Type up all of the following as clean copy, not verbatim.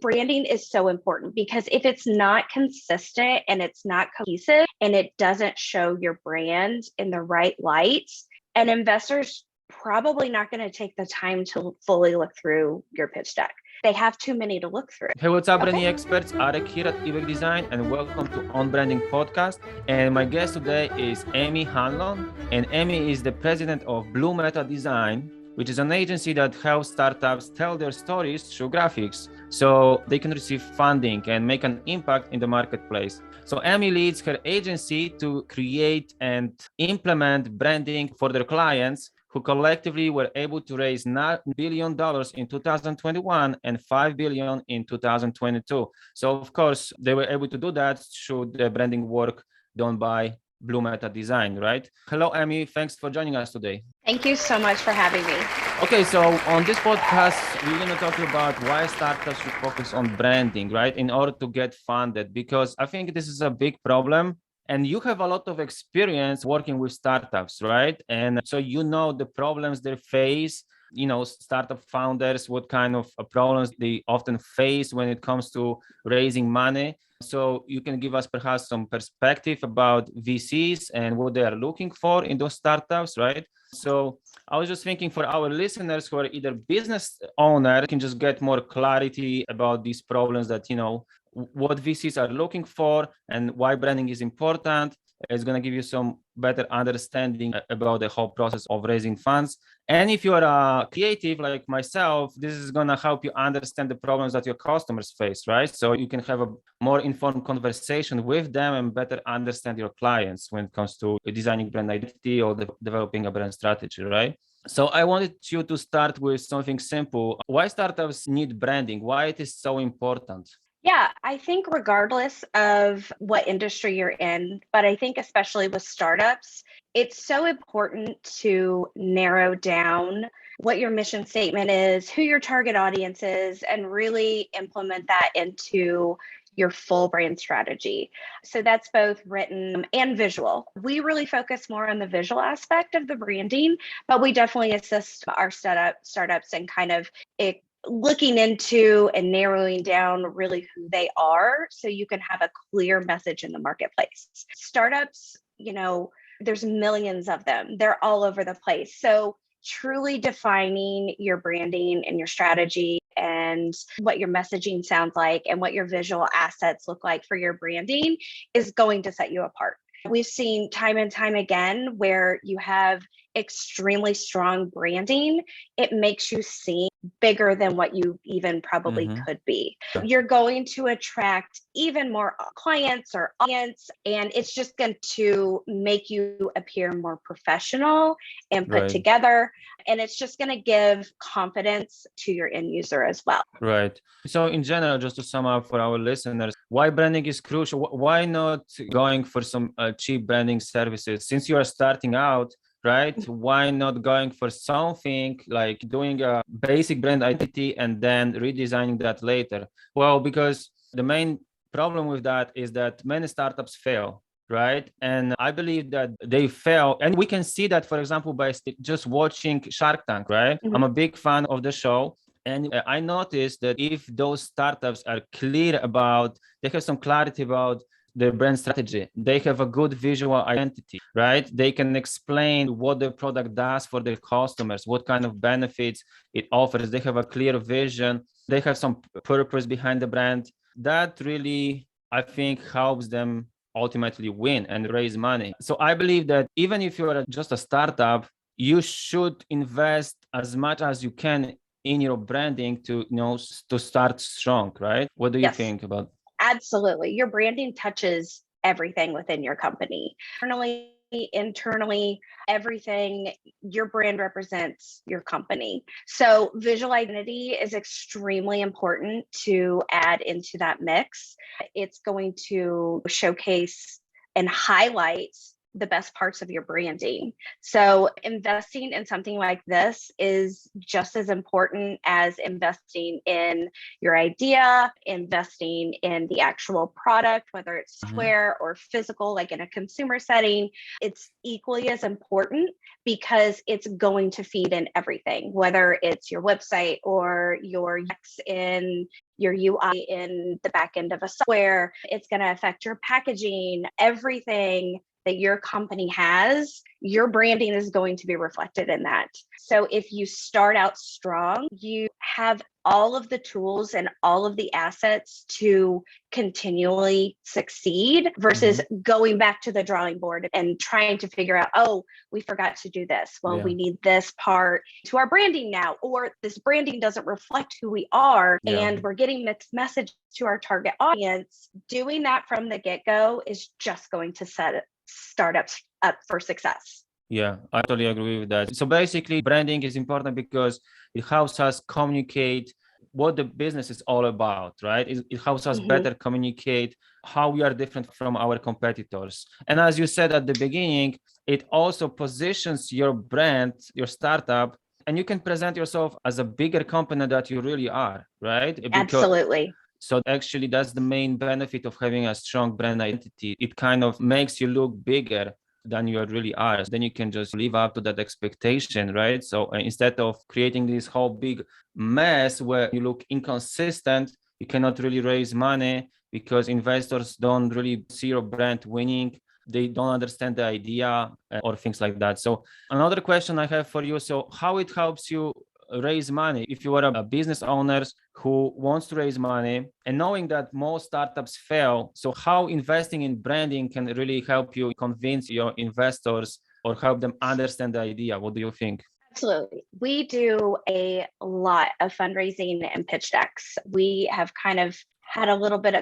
Branding is so important because if it's not consistent and it's not cohesive and it doesn't show your brand in the right light, an investor's probably not going to take the time to fully look through your pitch deck. They have too many to look through. Hey, what's up, branding experts? Arek here at Ebaqdesign, and welcome to On Branding Podcast. And my guest today is Amy Hanlon, and Amy is the president of Blue Meta Design, which is an agency that helps startups tell their stories through graphics so they can receive funding and make an impact in the marketplace. So Amy leads her agency to create and implement branding for their clients, who collectively were able to raise $9 billion in 2021 and $5 billion in 2022. So of course, they were able to do that through the branding work done by Blue Meta Design, right? Hello, Amy. Thanks for joining us today. Thank you so much for having me. Okay, so on this podcast, we're going to talk about why startups should focus on branding, right? In order to get funded, because I think this is a big problem. And you have a lot of experience working with startups, right? And so you know the problems they face, startup founders, what kind of problems they often face when it comes to raising money. So you can give us perhaps some perspective about VCs and what they are looking for in those startups, right? So I was just thinking for our listeners who are either business owners, can just get more clarity about these problems that, what VCs are looking for and why branding is important. It's going to give you some better understanding about the whole process of raising funds. And if you are a creative like myself, this is going to help you understand the problems that your customers face, right? So you can have a more informed conversation with them and better understand your clients when it comes to designing brand identity or developing a brand strategy, right? So I wanted you to start with something simple. Why startups need branding? Why it is so important? Yeah, I think regardless of what industry you're in, but I think especially with startups, it's so important to narrow down what your mission statement is, who your target audience is, and really implement that into your full brand strategy. So that's both written and visual. We really focus more on the visual aspect of the branding, but we definitely assist our startups in kind of looking into and narrowing down really who they are so you can have a clear message in the marketplace. Startups, there's millions of them. They're all over the place. So truly defining your branding and your strategy and what your messaging sounds like and what your visual assets look like for your branding is going to set you apart. We've seen time and time again where you have extremely strong branding, it makes you seem bigger than what you even probably could be. You're going to attract even more clients or audience, and it's just going to make you appear more professional and put together. And it's just going to give confidence to your end user as well. Right. So in general, just to sum up for our listeners, why branding is crucial? Why not going for some cheap branding services? Since you are starting out, right? Why not going for something like doing a basic brand identity and then redesigning that later? Well, because the main problem with that is that many startups fail, right? And I believe that they fail. And we can see that, for example, by just watching Shark Tank, right? I'm a big fan of the show. And I noticed that if those startups are clear about, they have some clarity about their brand strategy, they have a good visual identity, right? They can explain what the product does for their customers, what kind of benefits it offers. They have a clear vision. They have some purpose behind the brand. That really, I think, helps them ultimately win and raise money. So I believe that even if you're just a startup, you should invest as much as you can in your branding to start strong, right? What do you think about? Absolutely. Your branding touches everything within your company. Internally, everything, your brand represents your company. So visual identity is extremely important to add into that mix. It's going to showcase and highlight the best parts of your branding. So investing in something like this is just as important as investing in your idea, investing in the actual product, whether it's software or physical, like in a consumer setting. It's equally as important because it's going to feed in everything, whether it's your website or your UX in your UI in the back end of a software. It's going to affect your packaging, everything that your company has, your branding is going to be reflected in that. So if you start out strong, you have all of the tools and all of the assets to continually succeed versus going back to the drawing board and trying to figure out, oh, we forgot to do this. Well, we need this part to our branding now, or this branding doesn't reflect who we are and we're getting mixed message to our target audience. Doing that from the get-go is just going to set startups up for success. Yeah, I totally agree with that. So basically, branding is important because it helps us communicate what the business is all about, right? It helps us better communicate how we are different from our competitors. And as you said at the beginning, it also positions your brand, your startup, and you can present yourself as a bigger company that you really are, right? Absolutely. So actually, that's the main benefit of having a strong brand identity. It kind of makes you look bigger than you really are. Then you can just live up to that expectation, right? So instead of creating this whole big mess where you look inconsistent, you cannot really raise money because investors don't really see your brand winning. They don't understand the idea or things like that. So another question I have for you. So how it helps you raise money if you are a business owner who wants to raise money and knowing that most startups fail, so how investing in branding can really help you convince your investors or help them understand the idea? What do you think? Absolutely. We do a lot of fundraising and pitch decks. We have kind of had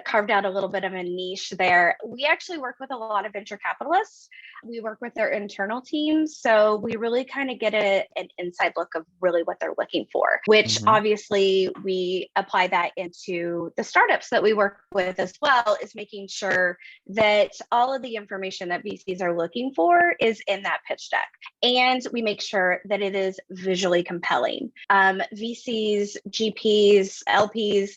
carved out a little bit of a niche there. We actually work with a lot of venture capitalists. We work with their internal teams. So we really kind of get an inside look of really what they're looking for, which obviously we apply that into the startups that we work with as well, is making sure that all of the information that VCs are looking for is in that pitch deck. And we make sure that it is visually compelling. VCs, GPs, LPs,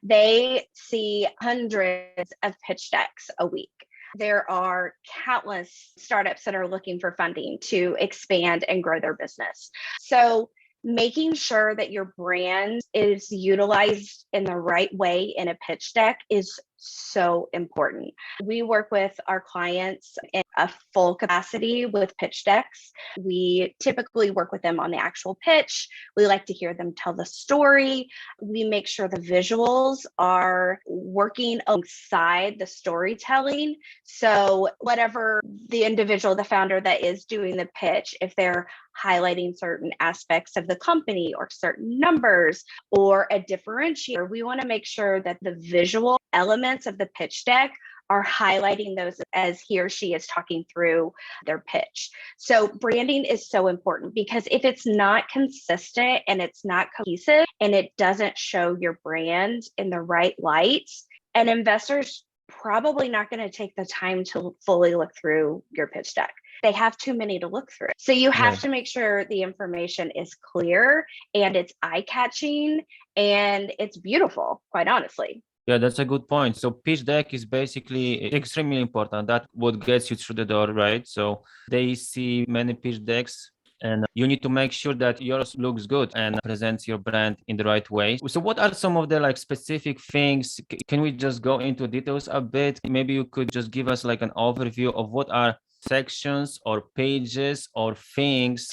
they see hundreds of pitch decks a week. There are countless startups that are looking for funding to expand and grow their business. So making sure that your brand is utilized in the right way in a pitch deck is so important. We work with our clients in a full capacity with pitch decks. We typically work with them on the actual pitch. We like to hear them tell the story. We make sure the visuals are working alongside the storytelling. So whatever the individual, the founder that is doing the pitch, if they're highlighting certain aspects of the company or certain numbers or a differentiator, we want to make sure that the visual elements of the pitch deck are highlighting those as he or she is talking through their pitch. So branding is so important because if it's not consistent and it's not cohesive and it doesn't show your brand in the right light, an investor's probably not going to take the time to fully look through your pitch deck. They have too many to look through. So you have to make sure the information is clear and it's eye-catching and it's beautiful, quite honestly. Yeah, that's a good point. So pitch deck is basically extremely important. That's what gets you through the door, right? So they see many pitch decks and you need to make sure that yours looks good and presents your brand in the right way. So what are some of the specific things? Can we just go into details a bit? Maybe you could just give us an overview of what are sections or pages or things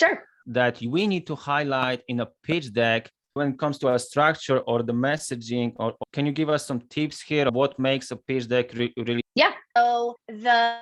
that we need to highlight in a pitch deck when it comes to a structure or the messaging, or can you give us some tips here of what makes a pitch deck really? Yeah. So the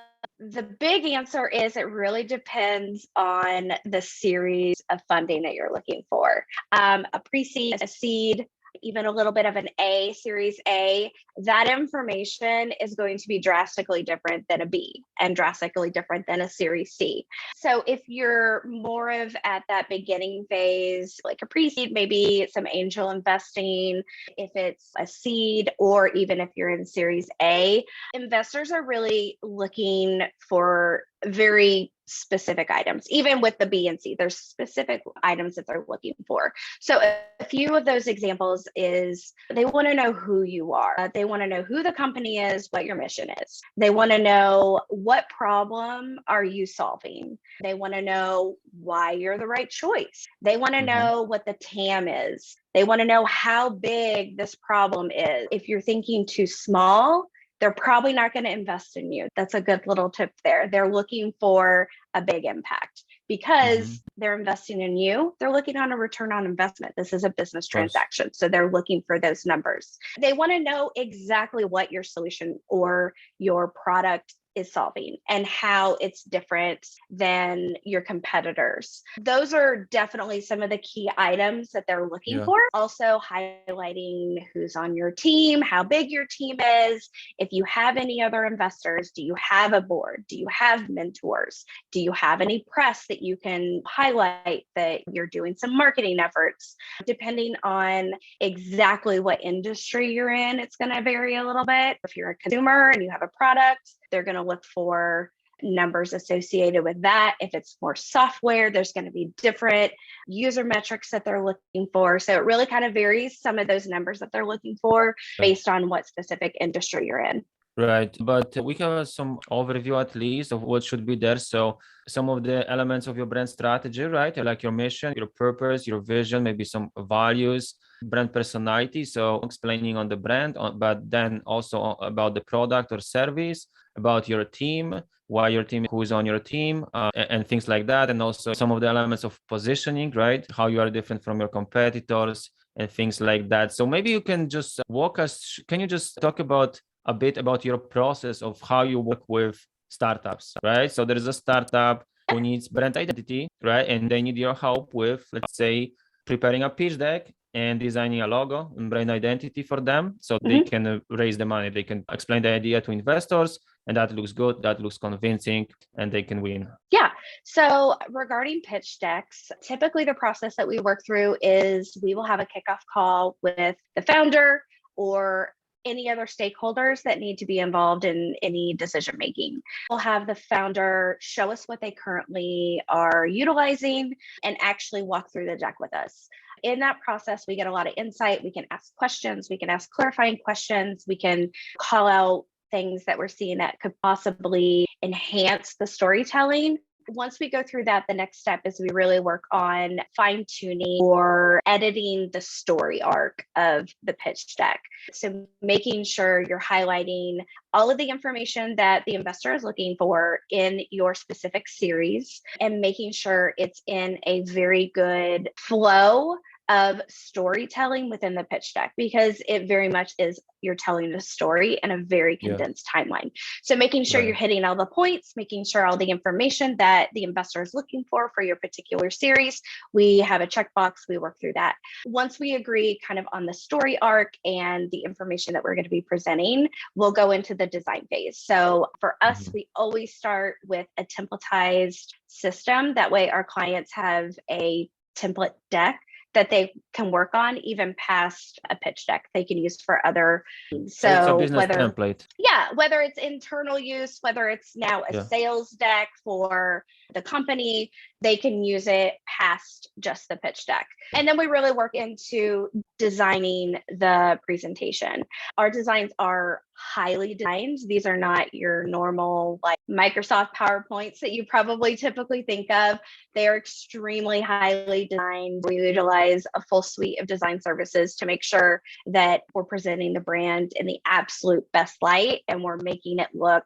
big answer is it really depends on the series of funding that you're looking for. A pre-seed, a seed, even a little bit of an A, series A, that information is going to be drastically different than a B and drastically different than a series C. So if you're more of at that beginning phase, like a pre-seed, maybe some angel investing, if it's a seed, or even if you're in series A, investors are really looking for very specific items. Even with the B and C, there's specific items that they're looking for. So a few of those examples is they want to know who you are. They want to know who the company is, what your mission is. They want to know what problem are you solving. They want to know why you're the right choice. They want to know what the TAM is. They want to know how big this problem is. If you're thinking too small, they're probably not going to invest in you. That's a good little tip there. They're looking for a big impact because they're investing in you. They're looking on a return on investment. This is a business transaction. So they're looking for those numbers. They want to know exactly what your solution or your product is solving and how it's different than your competitors. Those are definitely some of the key items that they're looking for. Also highlighting who's on your team, how big your team is, if you have any other investors, do you have a board? Do you have mentors? Do you have any press that you can highlight that you're doing some marketing efforts? Depending on exactly what industry you're in, it's going to vary a little bit. If you're a consumer and you have a product, they're going to look for numbers associated with that. If it's more software, there's going to be different user metrics that they're looking for. So it really kind of varies some of those numbers that they're looking for based on what specific industry you're in. Right. But we have some overview at least of what should be there. So some of the elements of your brand strategy, right? Like your mission, your purpose, your vision, maybe some values, brand personality. So explaining on the brand, but then also about the product or service, about your team, why your team, who is on your team, and things like that. And also some of the elements of positioning, right? How you are different from your competitors and things like that. So maybe you can just walk us, can you just talk about a bit about your process of how you work with startups, right? So there's a startup who needs brand identity, right? And they need your help with, let's say, preparing a pitch deck and designing a logo and brand identity for them so they can raise the money. They can explain the idea to investors and that looks good, that looks convincing, and they can win. Yeah. So regarding pitch decks, typically the process that we work through is we will have a kickoff call with the founder or any other stakeholders that need to be involved in any decision making. We'll have the founder show us what they currently are utilizing and actually walk through the deck with us. In that process, we get a lot of insight. We can ask questions. We can ask clarifying questions. We can call out things that we're seeing that could possibly enhance the storytelling. Once we go through that, the next step is we really work on fine-tuning or editing the story arc of the pitch deck. So making sure you're highlighting all of the information that the investor is looking for in your specific series and making sure it's in a very good flow of storytelling within the pitch deck, because it very much is you're telling a story in a very condensed timeline. So making sure you're hitting all the points, making sure all the information that the investor is looking for your particular series, we have a checkbox, we work through that. Once we agree kind of on the story arc and the information that we're going to be presenting, we'll go into the design phase. So for us, we always start with a templatized system. That way our clients have a template deck that they can work on even past a pitch deck they can use for other. So it's a business template. Yeah, whether it's internal use, whether it's now a sales deck for the company, they can use it past just the pitch deck. And then we really work into designing the presentation. Our designs are highly designed. These are not your normal like Microsoft PowerPoints that you probably typically think of. They are extremely highly designed. We utilize a full suite of design services to make sure that we're presenting the brand in the absolute best light and we're making it look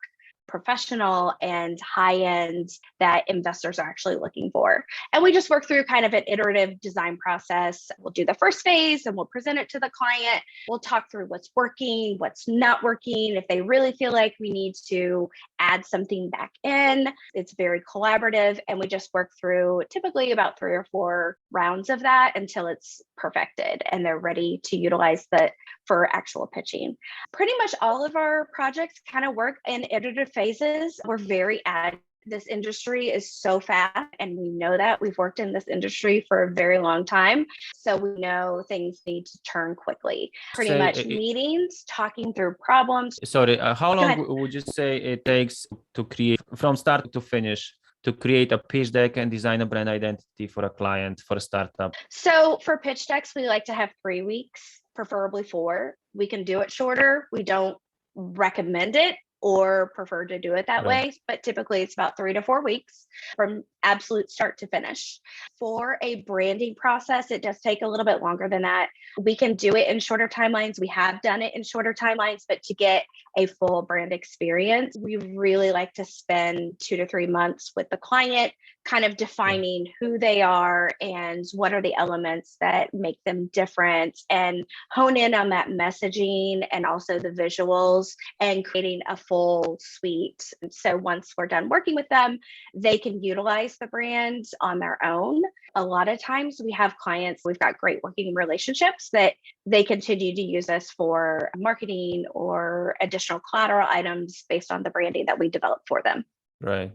professional and high end that investors are actually looking for. And we just work through kind of an iterative design process. We'll do the first phase and we'll present it to the client. We'll talk through what's working, what's not working. If they really feel like we need to add something back in, it's very collaborative. And we just work through typically about 3 or 4 rounds of that until it's perfected and they're ready to utilize that for actual pitching. Pretty much all of our projects kind of work in iterative phases. We're very agile. This industry is so fast, and we know that. We've worked in this industry for a very long time, so we know things need to turn quickly. Pretty much meetings, talking through problems. Sorry, how long would you say it takes to create from start to finish to create a pitch deck and design a brand identity for a client, for a startup? So for pitch decks, we like to have 3 weeks, preferably 4. We can do it shorter. We don't recommend it or prefer to do it that Right. way, but typically it's about 3 to 4 weeks from absolute start to finish. For a branding process, it does take a little bit longer than that. We can do it in shorter timelines. We have done it in shorter timelines, but to get a full brand experience, we really like to spend 2 to 3 months with the client, kind of defining who they are and what are the elements that make them different, and hone in on that messaging and also the visuals and creating a full suite. And so once we're done working with them, they can utilize the brand on their own. A lot of times we have clients, we've got great working relationships that they continue to use us for marketing or additional collateral items based on the branding that we develop for them. Right.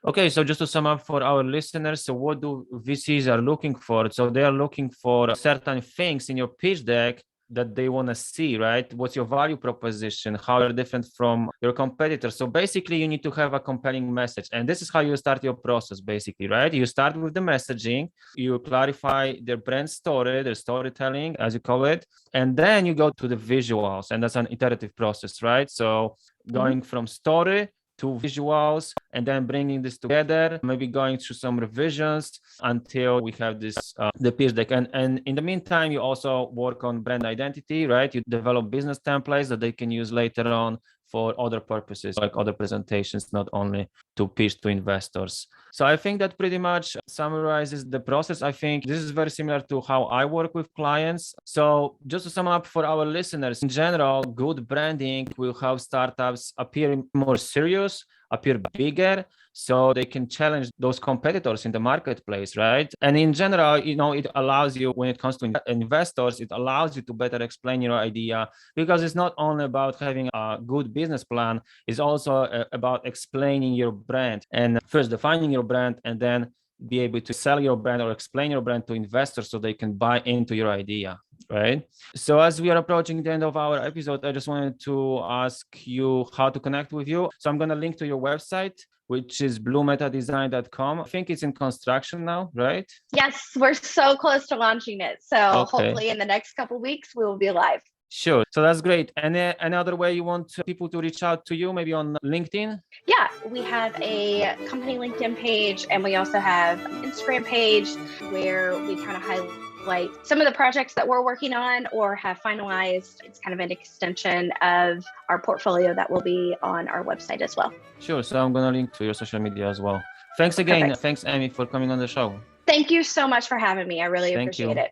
Okay, so just to sum up for our listeners, so what do VCs are looking for? So they are looking for certain things in your pitch deck that they want to see, right? What's your value proposition? How you're different from your competitors? So basically, you need to have a compelling message. And this is how you start your process, basically, right? You start with the messaging, you clarify their brand story, their storytelling, as you call it, and then you go to the visuals. And that's an iterative process, right? So going from story to visuals and then bringing this together, maybe going through some revisions until we have this the pitch deck. And in the meantime, you also work on brand identity, right? You develop business templates that they can use later on for other purposes, like other presentations, not only to pitch to investors. So I think that pretty much summarizes the process. I think this is very similar to how I work with clients. So just to sum up for our listeners, in general, good branding will help startups appear more serious, appear bigger, so they can challenge those competitors in the marketplace, right? And in general, it allows you, when it comes to investors, it allows you to better explain your idea, because it's not only about having a good business plan, it's also about explaining your brand, and first defining your brand and then be able to sell your brand or explain your brand to investors so they can buy into your idea, right? So as we are approaching the end of our episode, I just wanted to ask you how to connect with you. So I'm going to link to your website, which is bluemetadesign.com. I think it's in construction now, right? Yes, we're so close to launching it. So hopefully in the next couple of weeks, we will be live. Sure. So that's great. And any other way you want people to reach out to you, maybe on LinkedIn? Yeah, we have a company LinkedIn page, and we also have an Instagram page where we kind of highlight some of the projects that we're working on or have finalized. It's kind of an extension of our portfolio that will be on our website as well. Sure. So I'm going to link to your social media as well. Thanks again. Perfect. Thanks, Amy, for coming on the show. Thank you so much for having me. I really appreciate it.